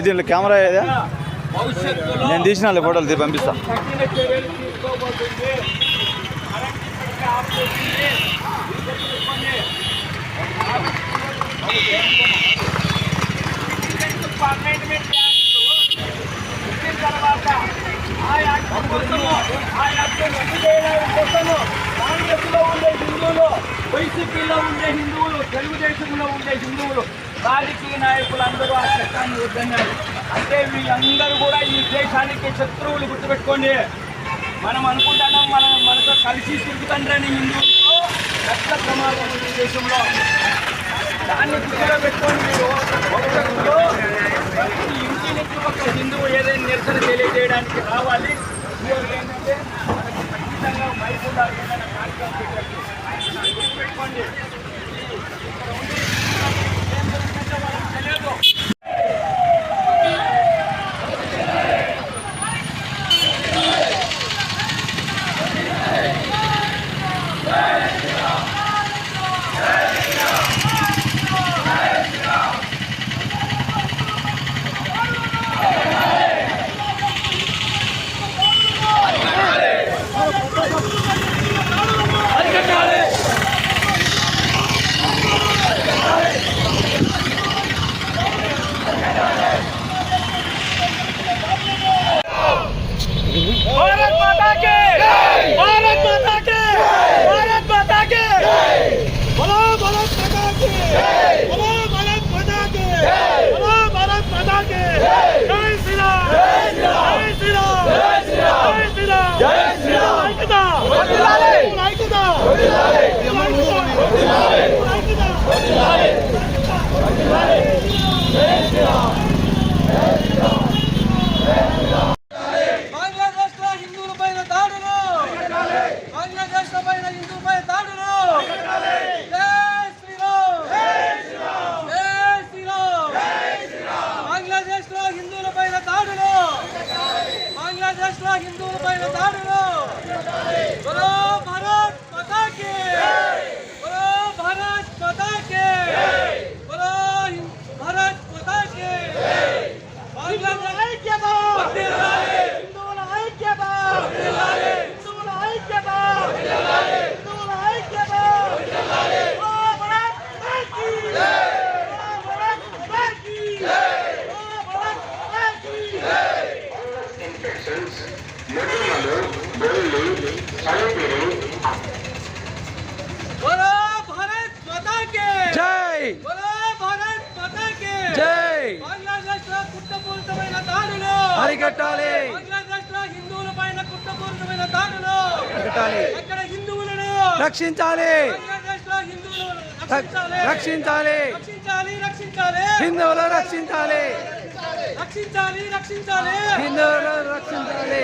దీంట్లో కెమెరా ఏదా నేను తీసిన ఫోటోలు పంపిస్తా. కాంగ్రెస్లో ఉండే హిందువులు, వైసీపీలో ఉండే హిందువులు, తెలుగుదేశంలో ఉండే హిందువులు, రాజకీయ నాయకులు అందరూ ఆ చట్టాన్ని వద్దన్నారు. అంటే వీళ్ళందరూ కూడా ఈ దేశానికి శత్రువులు. గుర్తుపెట్టుకోండి, మనం అనుకుంటున్నాం మనతో కలిసి తిరుగుతుండ్రని హిందువులతో రక్త ప్రమాదం ఉంది దేశంలో. దాన్ని దృష్టిలో పెట్టుకొని మీరు భవిష్యత్తులో ప్రతి ఇంటి నుంచి ఒక హిందువు ఏదైనా నిరసన తెలియజేయడానికి రావాలి. ఏంటంటే మనకి ఖచ్చితంగా మైకుండా ఏదైనా కార్యక్రమం పెట్టండి. గుర్తుపెట్టుకోండి, తెలియదు. అరికట్టాలి. హిందువులపైన కుట్రపూరితమైన దాడులు అక్కడ హిందువులను రక్షించాలి, రక్షించాలి, హిందువులను రక్షించాలి, హిందువులను రక్షించాలి.